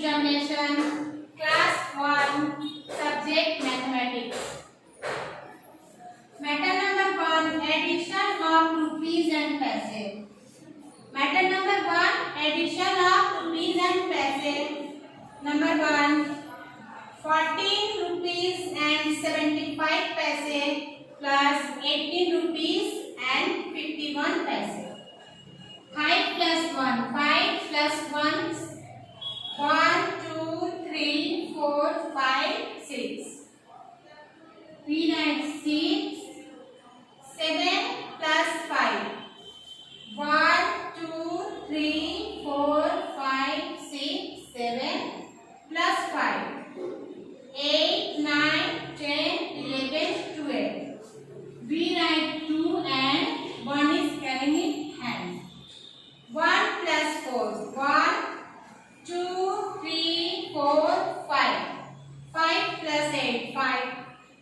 examination, class 1, subject mathematics. Matter number 1, addition of rupees and paise. Matter number 1, addition of rupees and paise. Number 1, 14 rupees and 75 paise plus 18 rupees and 51 paise. 5 plus 1, 5 plus 1, 1, 2, 3, 4, 5, 6. We write 6, 7 plus 5. 1, 2, 3, 4, 5, 6, 7 plus 5. 8, 9, 10, 11, 12. We write 2 and 1 is carrying in hand. 1 plus 4. 1, 2, 3, 4, 5. 5 plus 8. 5.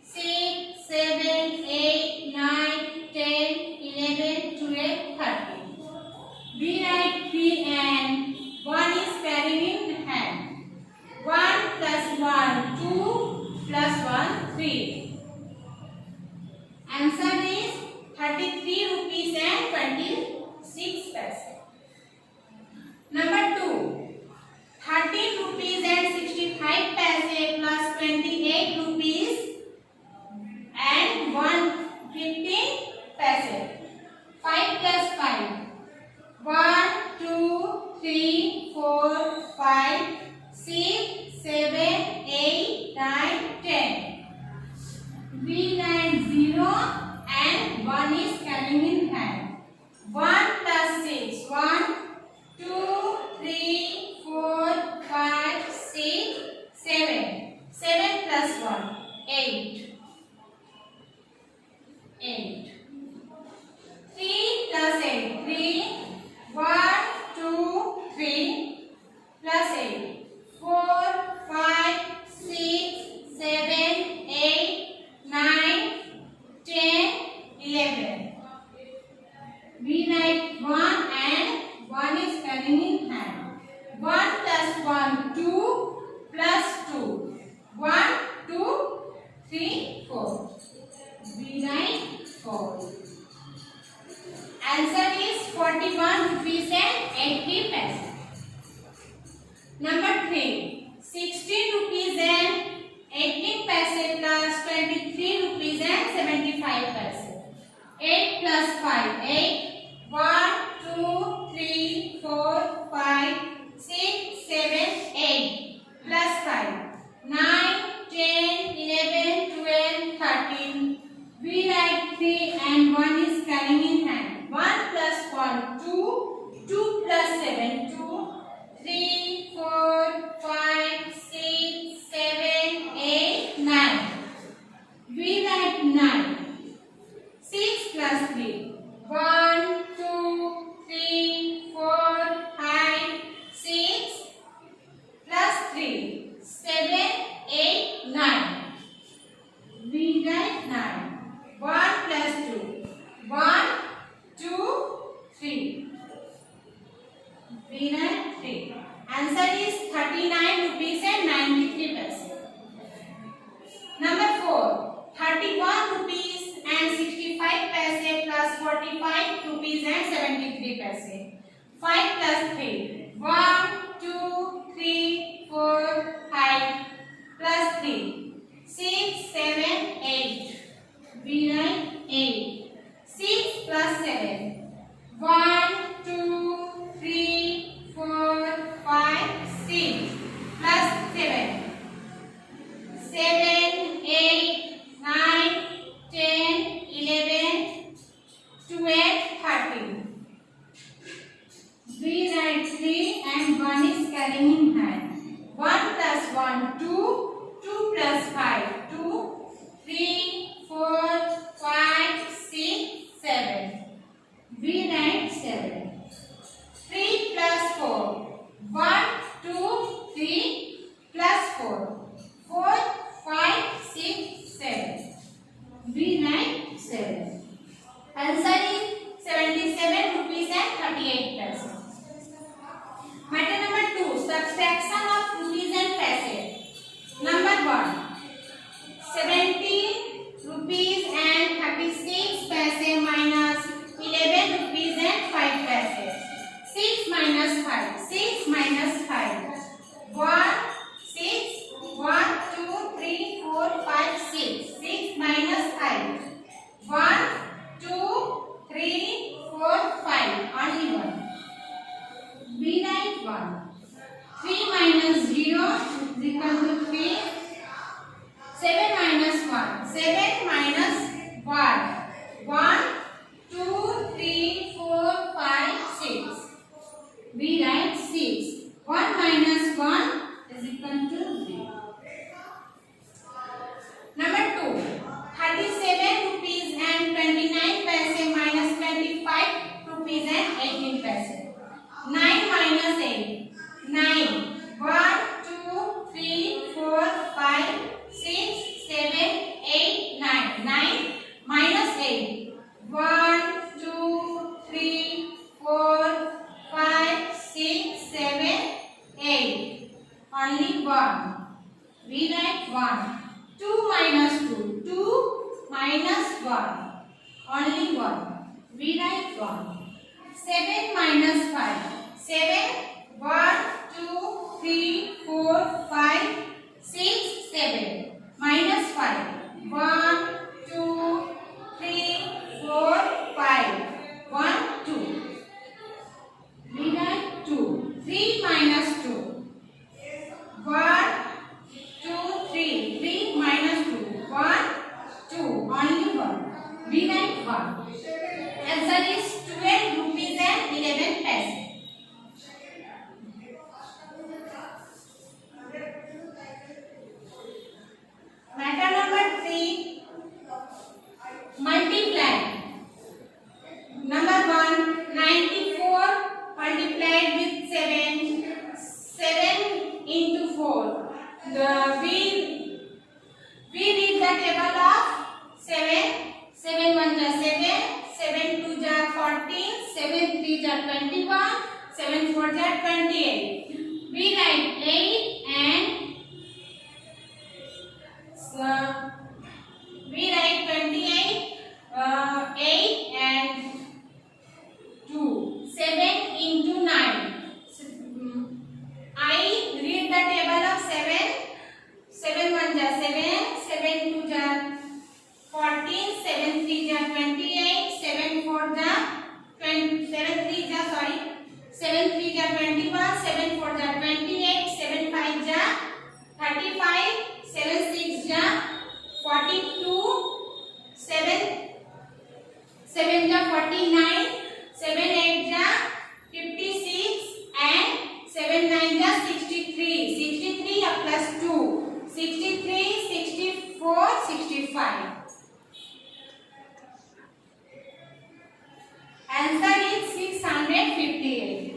6, 7, 8, 9, 10, 11, 12, 13. We write 3 and 1 is carrying in hand. 1 plus 1, 2 plus 1, 3. Answer is 33 rupees and 26 paise. Number 2, 13 rupees and 65 paise plus 28 rupees and 115 paise. 5 plus 5. 1, 2, 3, 4, 5, 6, 7, 8, 9, 10. We write 0 and 1 is carrying in hand. 1 plus 6. 1, 2, 3, 4, 5, 6, 7. 7 plus 1, 8. 8. 3 plus 8. 3. 1, 2, 3 plus 8. 4, 5, 6, 7, 8, 9, 10, 11. We write 1 and 1 is carrying in hand. 1 plus 1, 2 plus 2. 1, 2, 3, 4. We write 4. Answer is 41 rupees and 80 paise. Number 3, 16 rupees and 18 paise plus 23 rupees and 75 paise. 8 plus 5. 8. 1, 2, 3, 4, 5, 6, 7, 8 plus 5. 9, 10, 11, 12, 13. We write 3 and 1 is carrying in hand. 1 plus 1, 2. 2 plus 7, 2. 3, 4, 5, 6, 7, 8, 9. We write 9. 6 plus 3. 1, 2, 3, 4, 5, 6 plus 3. 7, 8, 9. We write 9. 1 plus 2. 1, 2, 3. We write 3. Answer is 39 rupees and 93 paise. Number 4, 31 rupees and 65 paise plus 45 rupees and 73 paise. 5 plus 3. 1, 2, 3, 4, 5 plus 3. 6, 7, 8. We write 8. 6 plus 7. 1, 2, 3, 4, 5, 6 plus 7. 7, 8, 9, 10, 11, 12, 13. We write 3 and 1 is carrying in hand. 1 plus 1, 2. 2 plus 5, 2. 3, 4, 5, 6, 7. We write 7. 3 plus 4. 1, 2, 3 plus 4. 4, 5, 6, 7. We write 7. Answer is 77 rupees and 38 paise. Matter number 2. Subtraction of rupees 4, 5, 6, 7, 8. Only 1. We write 1. 2 minus 2. 2 minus 1. Only 1. We write 1. 7 minus 5. 7. 1, 2, 3, 4, 5, 6, 7. Minus 5. 1, 2, 3, 4, 5. 1, 2. We write 2. 3 minus 2. 1, 2, 3. 3 minus 2. 1, 2. Only 1. We write 1. Answer is 12 rupees and 11 paise. Matter number 3. Multiply. Number 1. 94 multiplied with 7. 7 into 4. We read the table of 7. 7 1 ja 7. 7 2 ja 14. 7 3 ja 21. 7 4 ja 28. We write 8 and we write 28. 8 and 2. 7 into 9. I read the table of 7. 7 1 ja 7. 7 2 ja 14. 7 3 ja 28. 7 4 ja 20. 7 3 ja 21. 7 4 ja 28. 7 5 ja 35. 7 6 ja 42. 7 ja 49. 7 8 ja 56 and 7 9 ja 63. 63 plus 2. 63, 64, 65. Answer is 658.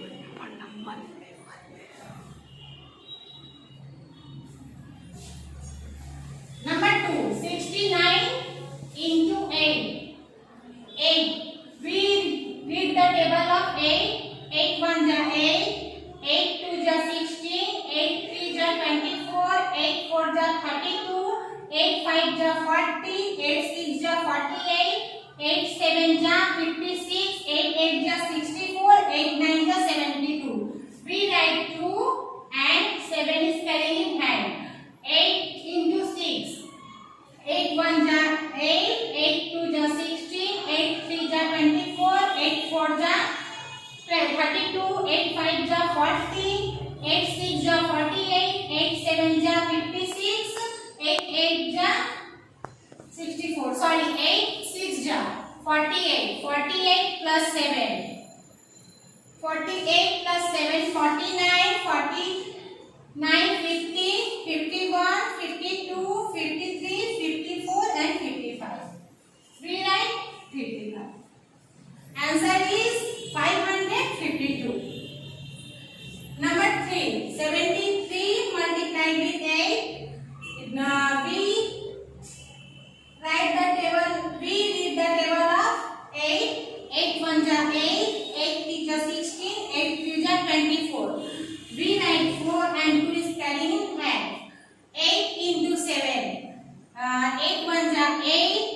Number 2. 69 into 8. 8. We read the table of 8. 8 1 ja 8. 8 2 ja 16. 8 3 ja 24. 8 4 ja 32. 8 5 ja 40. 8 6 ja 48. 8 7 ja 56. 8 8 ja 64. 8 9 ja 72. We write 2 and 7 is carrying in hand. 8 into 6. 8 1 ja 8. 8 2 ja 16. 8 3 ja 24. 8 4 ja 32. 8 5 ja 40. 8 6 ja 48. 8 7 ja 56. 8 8 ja 64. Sorry, 8 6 ja 48. 48 plus 7. 48 plus 7. 49. 49 50. 51. 52. 53. 54 and 55. We write 55. Answer is 552. Number 3. 73 multiplied with 8. We write the table. We read the table of 8. 8 1 ja 8. 8 3 ja 16. 8 3 ja 24. We write 4 and 2 is carrying in hand. 8 into 7. 8 1 ja 8.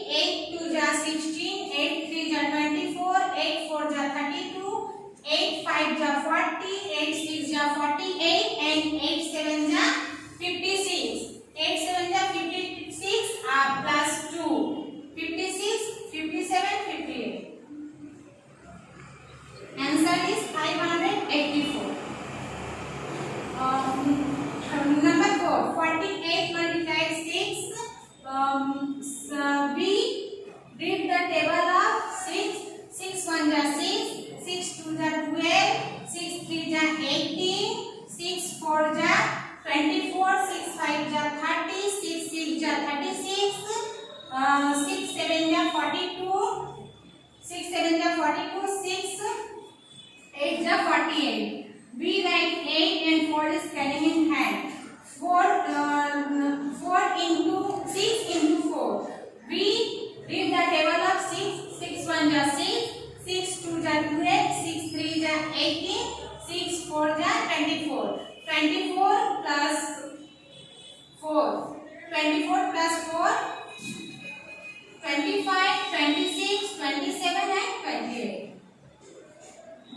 8 2 ja 16. 8 3 ja 24. 8 4 ja 32. 8 5 ja 40. 8 6 ja 48 and 8 7 ja 56. 8 7 ja 56 plus 2. 56, 57, 58. Answer is 584. Number 4. 48 multiplied 6. We read the table of 6. 6 1 ja 6. 6 2 ja 12. 6 3 ja 18. 6 4 ja 24. 6 5 ja 30. 6 6 ja 36. 6 7 ja 42. 6 7 ja 42. 6 8 ja 48. We write 8 and 4 is carrying in hand. 4 into 6 into 4. We read the table of 6. 6 1 ja 6. 6 2 ja 12. 6 3 18, 6 4 ja 24. 24 plus 4. 24 plus 4. 25, 26, 27 and 28.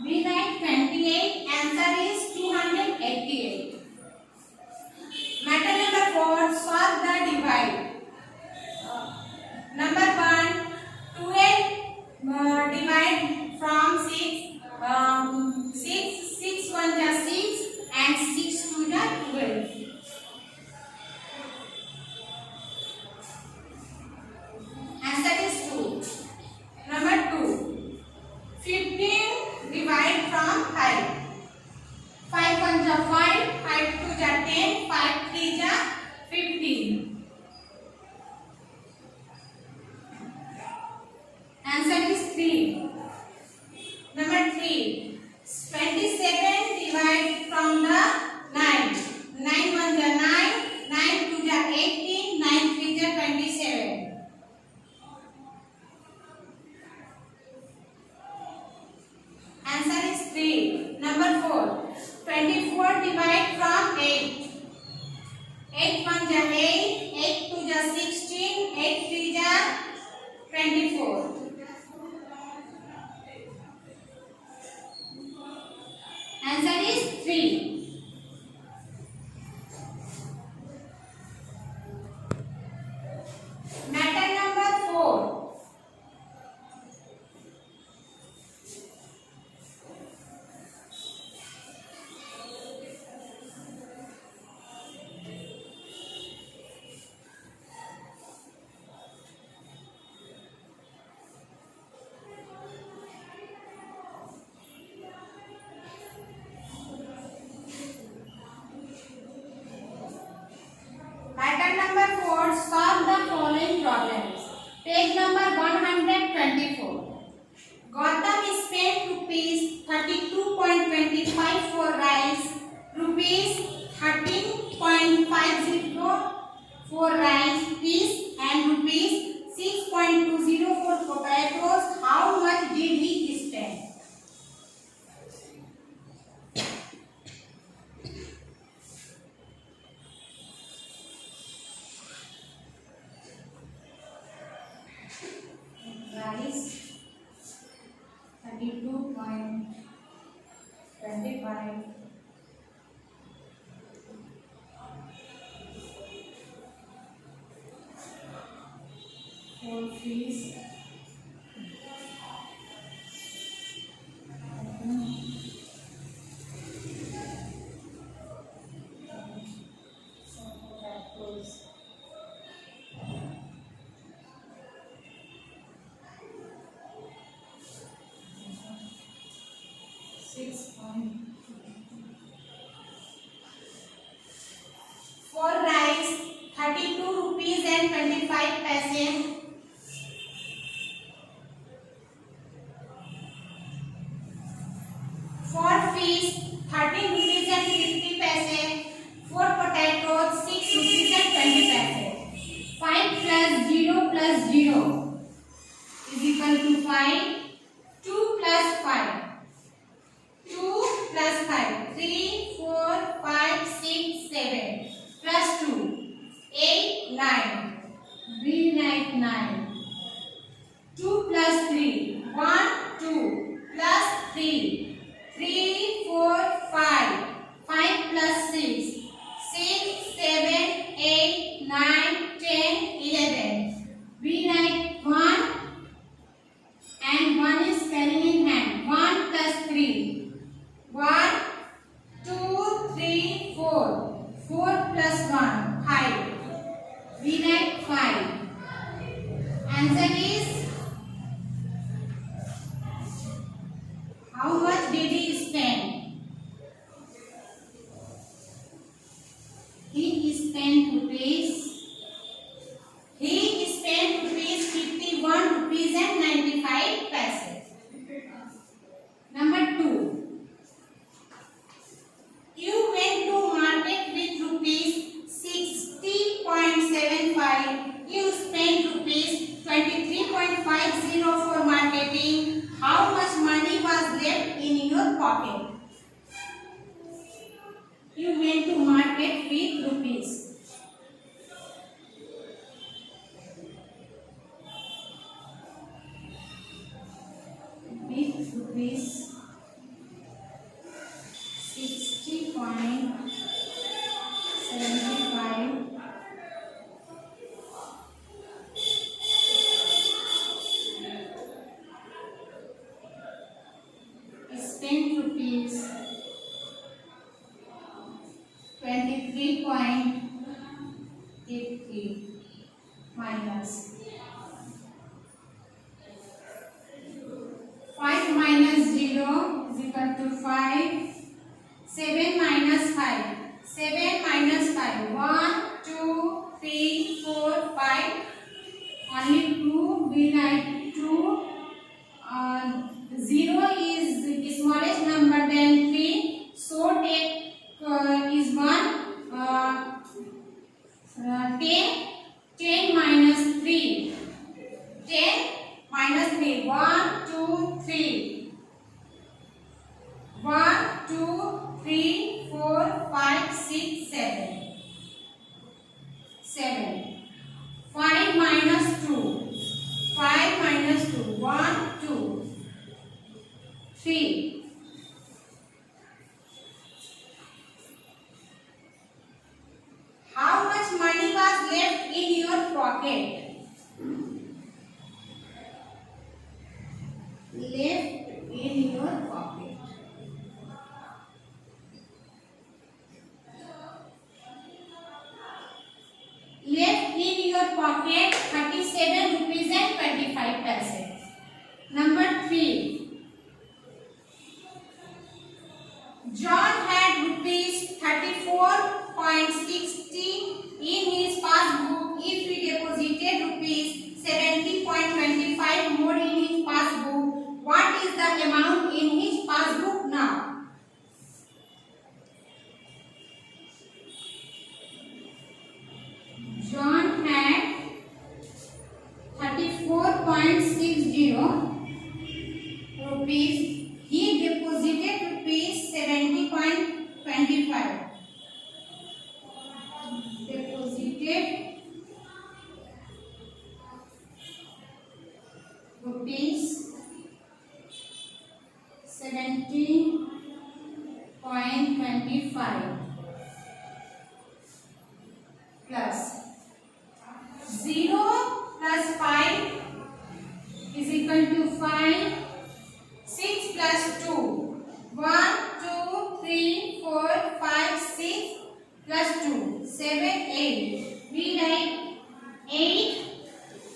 We write 28. Answer is 288. Matter number 4. Solve the divide. Number 1. 12 divide from 6. 6 1 ja 6 and 6 2 ja 12. Answer is 2. Number 2. 15 divide from 5. 5 1 ja 5, 5 2 ja 10, 5 3 ja 15. Answer is 3. Number 3. 27 divide from the 9. 9 1 ja 9, 9 2 ja 18, 9 3 ja 27. Answer is 3. Number 4. 24 divide from 8. 8 1 ja 8, 8 2 ja 16, 8 3 ja 24. Answer is 3. Matter number 4. Matter number 4. Solve the following problems. Page number 124. Gautam spent rupees 32.25 for rice, rupees 13.50 for rice peas and rupees 6.20 for potatoes. How much did he spend? Rice 32.25, for fees 6. For rice 32 rupees and 25 paise. For fish 13 rupees and 50 paise. For potatoes 6 rupees and 20 paise. 5 plus 0 plus 0 is equal to 5. 2 plus 5. 2 plus 5. 3, 4, 5, 6, 7. Plus 2. 8, 9. We write 9. 2 plus 3. 1, 2. Plus 3. 3, 4, 5. 5 plus 6. 6, 7, 8, 9, 10, 11. We write 1 and 1 is carrying in hand. 1 plus 3. 1, 2, 3, 4. 4 plus 1, 5. We write 5. Answer is, how much did he spend? He spent rupees 51 rupees and 95 paise. Number 2. You went to market with rupees 6 pocket. You went to market with rupees. With rupees 60.75 spent rupees 23.83 minus 5 minus 0 is equal to 5. 7 minus 5. 7 minus 5. 1, 2, 3, 4, 5. Only 2. We write 2. 0 is the smallest number than 3. So take is 1. 10. 10 minus 3. 10 minus 3. 1, 2, 3. 1, 2, 3, 4, 5, 6, 7. 7. 5 minus 2. 5 minus 2. 1, 2, 3. How much money was left in your pocket? Left in your pocket. Left in your pocket 37 rupees and 25 paise. Number 3. John had rupees 34.60 in his passbook. If he deposited rupees 70.25 more in his passbook, what is the amount in his passbook now? John had 34.60 rupees. He deposited rupees 70.25. Deposited rupees 70.25 plus 0 plus 5 is equal to 5. 6 plus 2. 1, 2, 3, 4, 5, 6 plus 2. 7, 8. We write 8.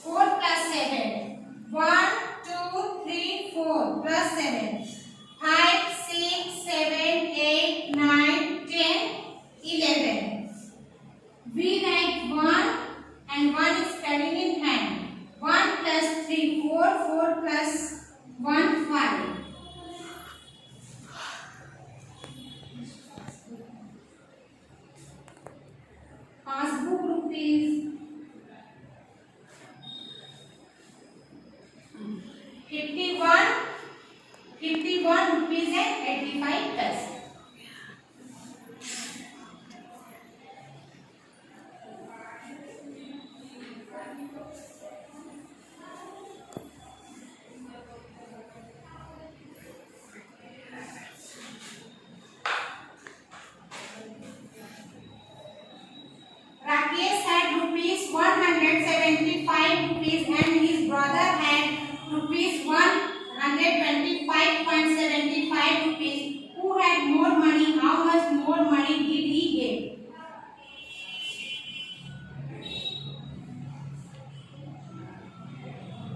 4 plus 7. 1, 2, 3, 4 plus 7. 5, 6, 7, 8, 9, 10, 11. We write 1 and 1 is carried in hand. 1 plus 3, 4, 4 plus 1, 5. Passbook rupees 51 rupees and 85 paise. Rakesh had rupees 175 rupees and his brother had rupees 125.75 rupees. Who had more money? How much more money did he get?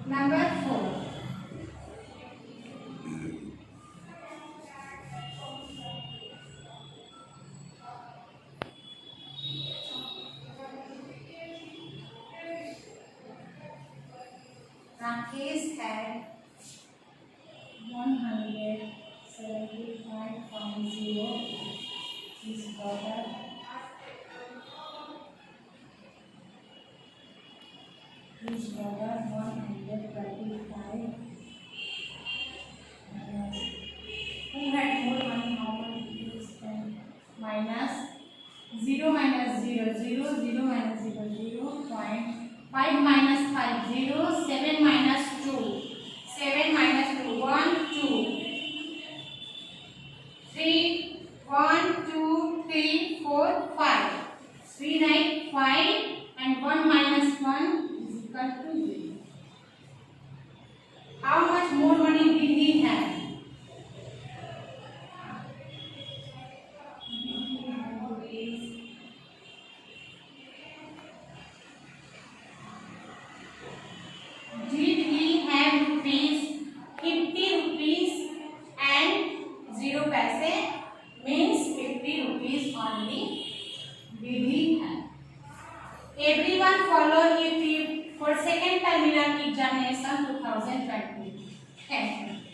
Number 4. Rakesh had 175.0. His brother His brother 125. Who had more 0 minus 0 0 0 minus 0 0 0.5 minus 5 0 7 minus 2 7 minus 2 1 2 3 1 2 3 4 5 we write 5 and 1 minus 1 is equal to 0. How much more money did he have? Did he have rupees 50 rupees and 0 paise? Means 50 rupees only did he have. Everyone follow it for second terminal examination 2020. Thank you.